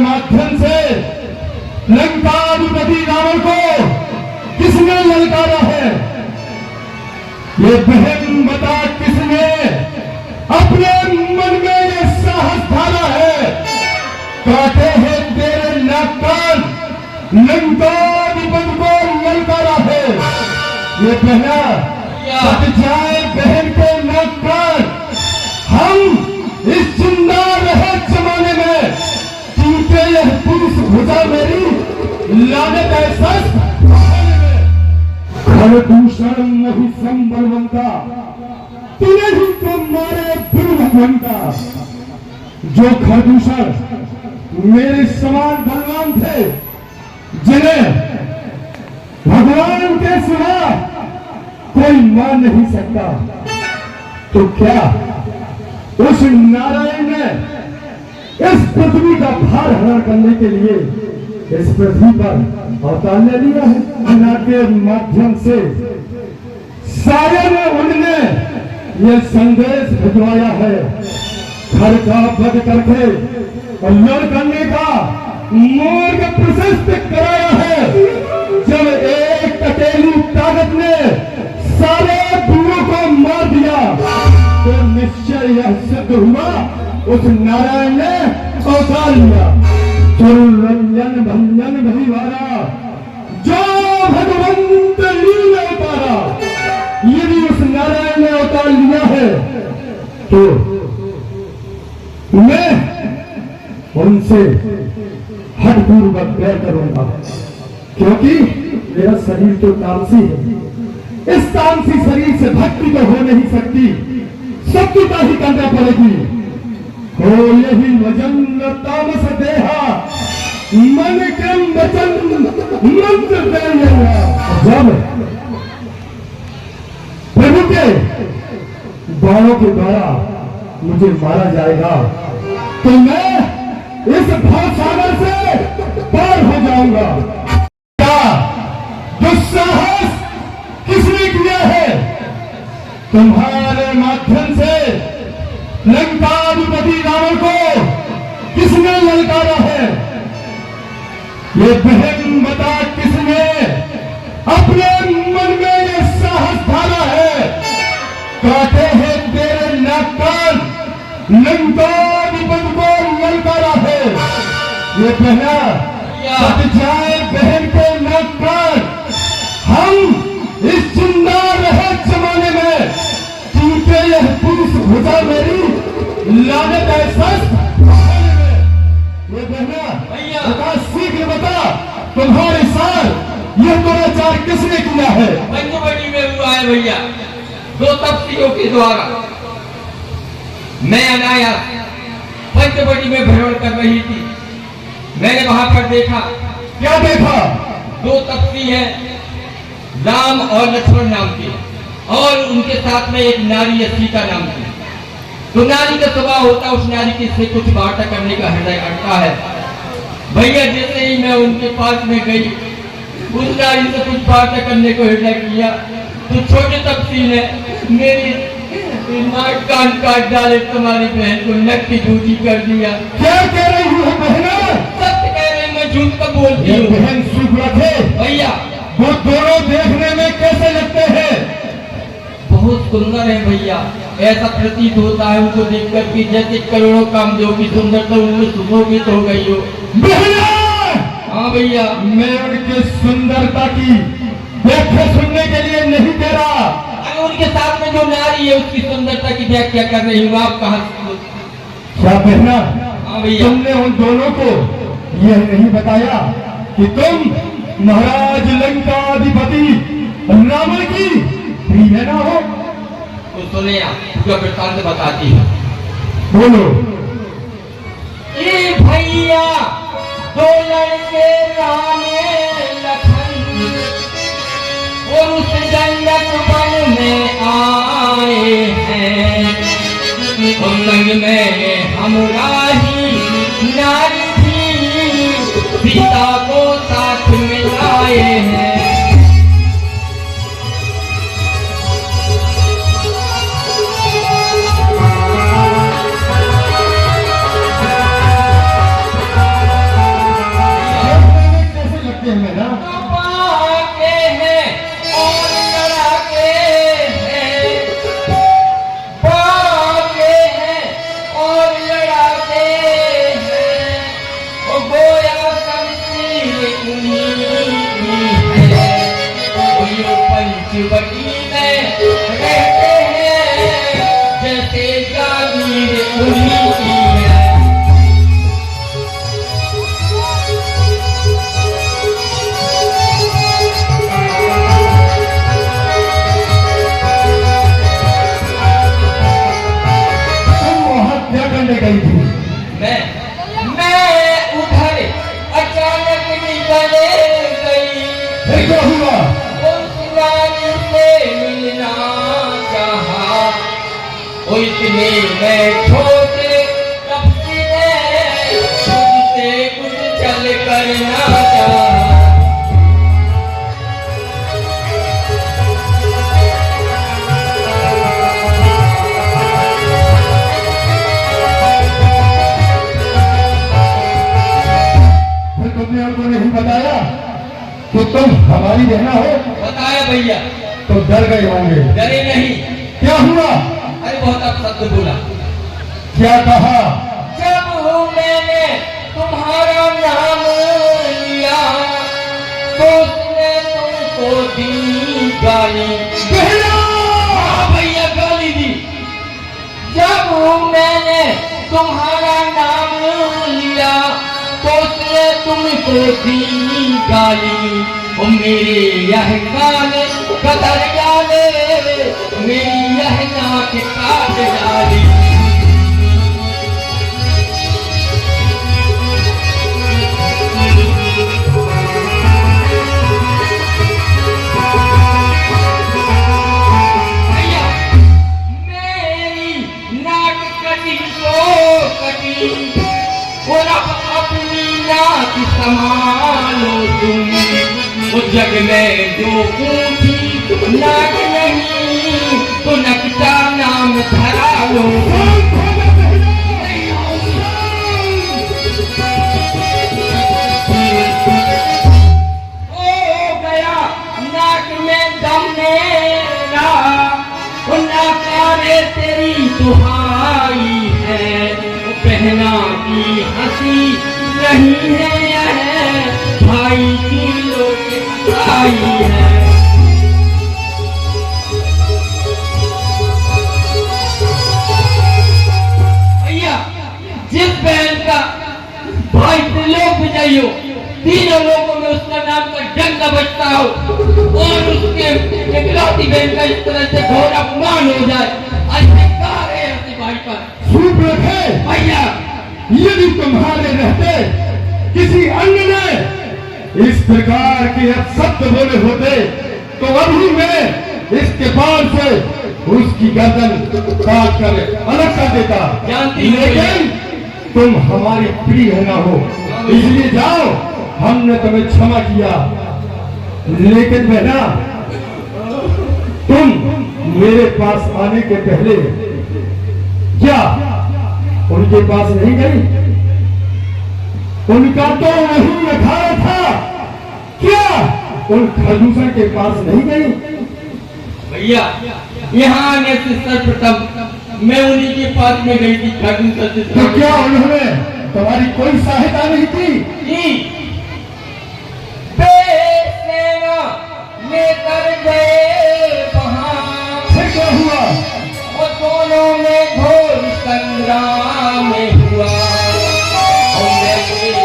माध्यम से लंकाधिपति रावण को किसने ललकारा है? ये बहन बता, किसने अपने मन में ये साहस ढाला है? काटे हैं तेरे नाक कान, लंकाधिपति को ललकारा है। ये कहना कट जाए बहन के नाक कान। हम इस जिंदा रहे जमाने में टूटे यह पुरुष भुजा मेरी लानत एहसास खरदूषण नहीं संबलवंता, तूने ही तो मारे भगवंता। जो खरदूषण मेरे समान बलवान थे, जिन्हें भगवान के सिवा कोई मान नहीं सकता, तो क्या उस नारायण ने इस पृथ्वी का भार हरण करने के लिए इस पृथ्वी पर अवतार ले लिया है? अन्ना के माध्यम से शायद उनने ये संदेश भिजवाया है, घर का वध करके और लड़ करने का मार्ग प्रशस्त कराया है। जब एक अकेली ताकत ने सारे दूरों को मार दिया, तो निश्चय यह सिद्ध हुआ उस नारायण ने अवतार लिया। रंजन भंजन भरिवारा, जो भगवंत लीला अवतारा। यदि उस नारायण ने अवतार लिया है, तो मैं उनसे हठपूर्वक बैर करूंगा, क्योंकि मेरा शरीर तो तामसी है। इस तामसी शरीर से भक्ति तो हो नहीं सकती, सत्यता ही करना पड़ेगी। हो यही वजन तामस देहा, मन के वचन मंत्र देगा। जब प्रभु के बाणों के द्वारा मुझे मारा जाएगा, तो मैं इस भवसागर से पार हो जाऊंगा। क्या दुस्साहस किसने किया है? तुम्हारे माध्यम से लंकाधिपति रावण को किसने ललकारा है? ये बहन बता, किसने अपने मन में ये साहस ढाला है? काटे हैं तेरे नाक कान, लंकाधिपति को ललकारा है। ये कहना कट जाए बहन के नाक कान। हम इस जिंदा रहे जमाने में टूटे यह पुरुष भुजा मेरी लानत एहसास। ये कहना बता, शीघ्र बता, तुम्हारे साथ यह दुराचार किसने किया है? पंचवटी में हुआ है भैया, 2 तपस्वियों के द्वारा। मैं अनायास पंचवटी में भ्रमण कर रही थी। मैंने वहां पर देखा। क्या देखा? 2 तपस्वी हैं, राम और लक्ष्मण नाम के, और उनके साथ में एक नारी है, सीता नाम की। तो नारी का स्वभाव होता है उस नारी के से कुछ वार्ता करने का हृदय अटका है। भैया जैसे ही मैं उनके पास में गई, उस नारी से कुछ वार्ता करने को हृदय किया, तो छोटे तपस्वी ने मेरी नाक कान काट डाले, तुम्हारी बहन को नक्की झूठी कर दिया। क्या कह रही हूँ बहना? सत्य कह रहे, मैं झूठ का बोलती हूँ। बहन सुब्रत है भैया, वो दोनों देखने में कैसे लगते हैं? बहुत सुंदर है भैया। ऐसा प्रतीत होता है उनको देख कर कि जैसे करोड़ों कामदेव की सुंदरता उनमें सुशोभित हो गई हो। बहना! हाँ भैया, मैं उनकी सुंदरता की व्याख्या सुनने के लिए नहीं दे रहा। अगर उनके साथ में जो नारी है उसकी सुंदरता की व्याख्या कर रही हूँ, आप कहाँ? क्या बहना? हाँ भैया, तुमने उन दोनों को यह नहीं बताया कि तुम महाराज लंकाधिपति रावण की प्रिय ना हो? तो सुने आप, जो वृत्तांत बताती है। बोलो। ए भैया, 2 लड़के रामे लखन और उस जंगल वन में आए हैं। और संग में हमराही नारी थी, सीता को साथ में लाए हैं। मैं छोटे कपड़े तुझसे कुछ चल करना चाहा। तुमने हमको नहीं बताया कि तुम हमारी बहना हो? बताया भैया। तो डर गए होंगे। डरे नहीं। क्या हुआ? अरे बहुत अपशब्द बोला। क्या कहा? जब मैंने तुम्हारा नाम लिया तो उसने तुमको दी गाली। हाँ भैया गाली दी। जब मैंने तुम्हारा नाम लिया तो उसने तुमको दी गाली। ओ मेरे यह कान कतर डाले, मेरी यह नाक काट डाली। भैया मेरी नाक कटी तो कटी और अब अपनी नाक संभालो तुम। वो जग में जो ऊंची नाक नहीं तो नकटा नाम धरा लो। ओ गया नाक में दम मेरा, वो नाकारे तेरी दुहाई है। वो बहना की हंसी नहीं है यह भाई की लोग आई है। भैया जिस बहन का भाई त्रिलोक विजयी हो, तीनों लोगों में उसका नाम का डंका बजता हो और उसके इकलौती बहन का इस तरह से घोर अपमान हो जाए, अधिकार है ऐसे भाई पर। चुप रखे भैया यदि तुम्हारे रहते किसी अन्य ने इस प्रकार के अपशब्द बोले होते तो अभी मैं इसके बाल से उसकी गर्दन काट कर अलग कर देता। लेकिन तुम हमारी प्रिय न हो, इसलिए जाओ, हमने तुम्हें क्षमा किया। लेकिन बहना तुम मेरे पास आने के पहले क्या उनके पास नहीं गई? उनका तो वही अखाड़ा था, क्या उन खरदूषण के पास नहीं गई? भैया यहाँ आने से सर्वप्रथम मैं उन्हीं के पास में गई थी खरदूषण से। तो क्या उन्होंने तुम्हारी कोई सहायता नहीं की? बेसेना लेकर गए वहाँ। फिर क्या हुआ? वो दोनों में घोर संग्राम हुआ। और मैं देख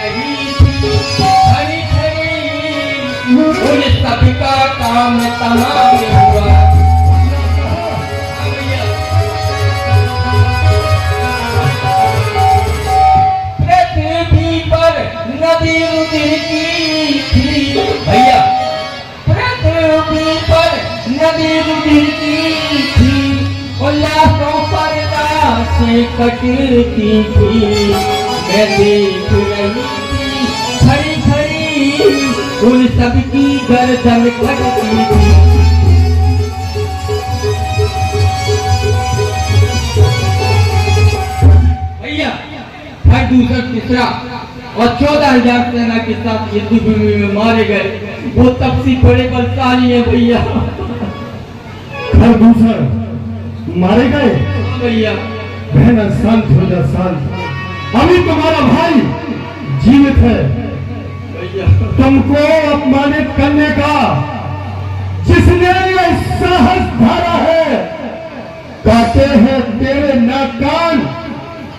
रही थी खड़ी खड़ी उन सबका काम तमाम हुआ। पृथ्वी पर नदी उतरती थी भैया, पृथ्वी पर नदी उतरती थी और लाखों पर्दा से कटती थी। मैं देख रही थी खड़ी खड़ी उन सबकी गर्दन कटती थी। भैया खरदूषण तीसरा और 14,000 सेना के साथ युद्ध भूमि में मारे गए। वो तपसी बड़े बलशाली है भैया। खरदूषण मारे गए? भैया बहना शांत हो जा, शांत। अभी तुम्हारा भाई जीवित है। भैया तुमको अपमानित करने का जिसने ये साहस धारा है, कहते हैं तेरे नाक कान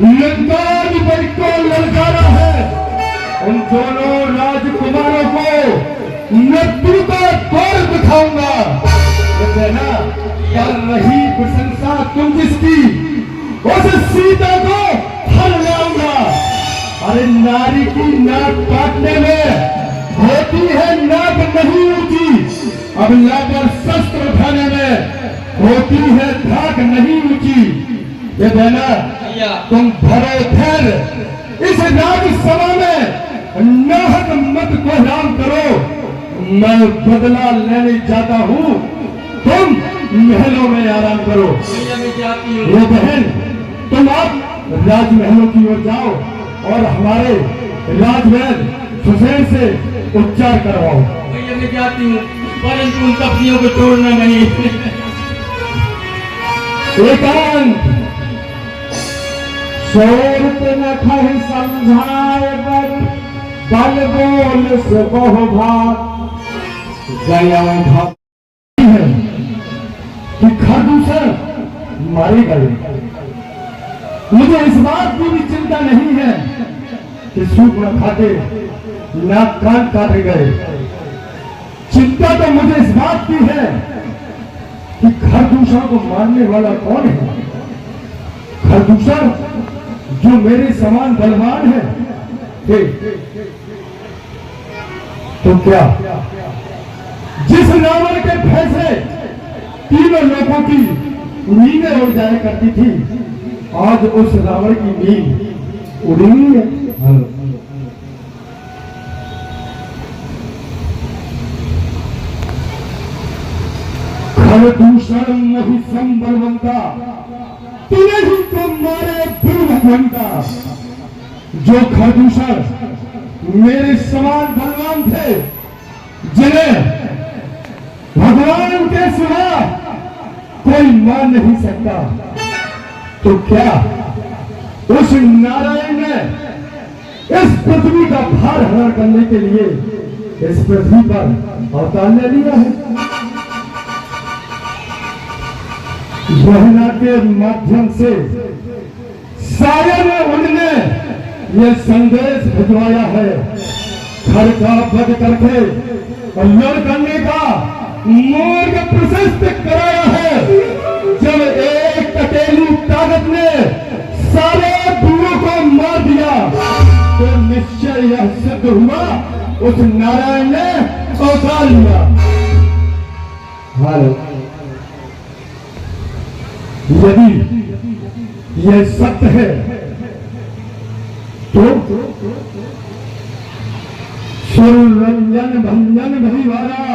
लंकाधिपति को ललकारा है। उन दोनों राजकुमारों को मृत्यु का द्वार दिखाऊंगा। बहना कर रही प्रशंसा तुम जिसकी, उस सीता को हर लाऊंगा। अरे नारी की नाक काटने में होती है नाक नहीं ऊंची, अब लाकर शस्त्र उठाने में होती है धाक नहीं ऊंची। ये देना भैया तुम धरे धैर्य इस राज्यसभा में नाहक मत को हराम करो। मैं बदला लेने जाता हूँ, तुम महलों में आराम करो। भैया मैं जाती हूँ। ये बहन तुम अब राजमहलों की ओर जाओ और हमारे राजवैद सुसैन से उपचार करवाओ। भैया मैं जाती हूँ, परंतु उन कपड़ियों को छोड़ना नहीं। एकांत शोरत न खर समझाए बर बल बोल से बहु भाग गया कि खरदूसर मारे गए। मुझे इस बात की भी चिंता नहीं है कि सूप न खाते नाक कान काटे गए। चिंता तो मुझे इस बात की है कि खरदूसर को मारने वाला कौन है। खरदूसर जो मेरे समान बलवान है, तो क्या जिस रावण के भय से तीनों लोगों की नींदें उड़ जाया करती थी, आज उस रावण की नींद उड़ी नहीं है। खरदूषण मोहि संबलवंता, तूने ही तो मारे भगवंता। जो खरदूषण मेरे समान बलवान थे, जिन्हें भगवान के सिवा कोई मान नहीं सकता, तो क्या उस नारायण ने इस पृथ्वी का भार हरण करने के लिए इस पृथ्वी पर अवतार ले लिया है। यमुना के माध्यम से शायद उनने ये संदेश भिजवाया है, घर का वध करके और लड़ करने का मार्ग प्रशस्त कराया है। जब एक अकेली ताकत ने सारे दूरों को मार दिया, तो निश्चय यह सिद्ध हुआ उस नारायण ने अवतार लिया। यदि यह सत्य है तो सुररंजन भंजन भरिवारा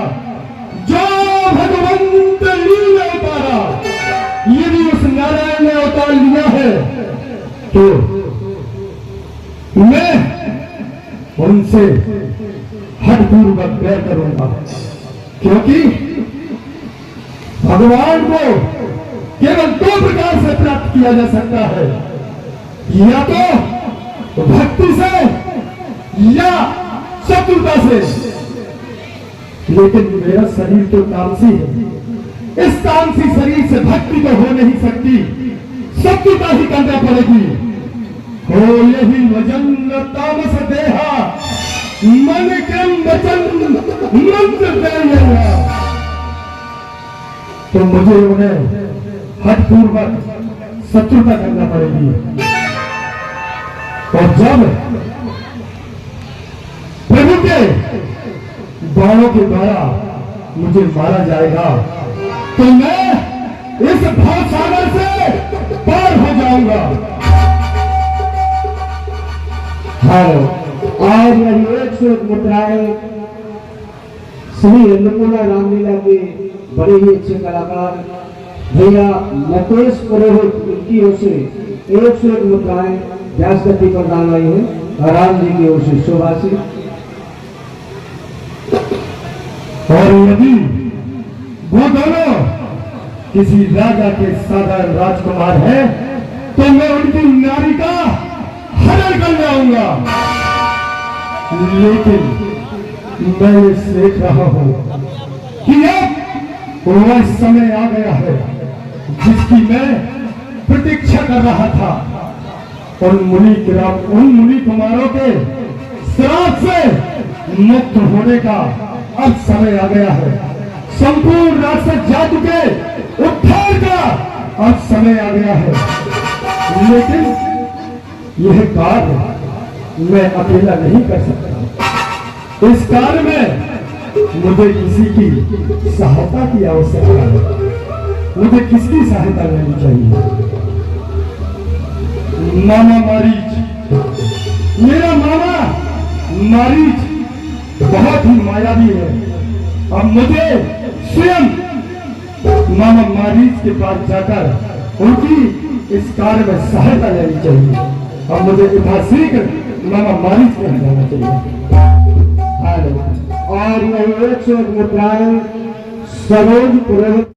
जो भगवंत लीला उतारा, यदि उस नारायण ने अवतार लिया है तो मैं उनसे हठपूर्वक बैर करूंगा, क्योंकि भगवान को केवल दो प्रकार से प्राप्त किया जा सकता है, या तो भक्ति से या शत्रुता से। लेकिन मेरा शरीर तो तामसी है, इस तामसी शरीर से भक्ति तो हो नहीं सकती, शत्रुता ही करना पड़ेगी। हो यही वजन तामस देहा, मन के वचन मंत्र देगा, तो मुझे उन्हें हठपूर्वक शत्रुता करना पड़ेगी। और जब प्रभु के बाणों के द्वारा मुझे मारा जाएगा, तो मैं इस भवसागर से पार हो जाऊंगा। आज यही 101 मुद्राएं श्री अन्नपूर्णा रामलीला के बड़े ही अच्छे कलाकार भैया लतेश पुरोहित उनकी ओर से 101 मुद्राएं व्यासगति पर दान आई है राम जी की ओर से शोभा से। और यदि वो दोनों किसी राजा के साधारण राजकुमार हैं, तो मैं उनकी नारी का हरण कर लाऊंगा। लेकिन मैं ये देख रहा हूं कि अब वह समय आ गया है जिसकी मैं प्रतीक्षा कर रहा था। उन मुनि कुमारों के श्राप से मुक्त होने का अब समय आ गया है। संपूर्ण राक्षस जाति के उद्धार का अब समय आ गया है। लेकिन यह कार्य मैं अकेला नहीं कर सकता। इस कार्य में मुझे किसी की सहायता की आवश्यकता है। मुझे किसकी सहायता लेनी चाहिए? मामा मारीच। मेरा मामा मारीच बहुत ही मायावी है। अब मुझे स्वयं मामा मारीच के पास जाकर उनकी इस कार्य में सहायता लेनी चाहिए। अब मुझे यथाशीघ्र मामा मारीच के यहाँ जाना चाहिए। और यही 101 मुद्राएं सरोज पुरोहित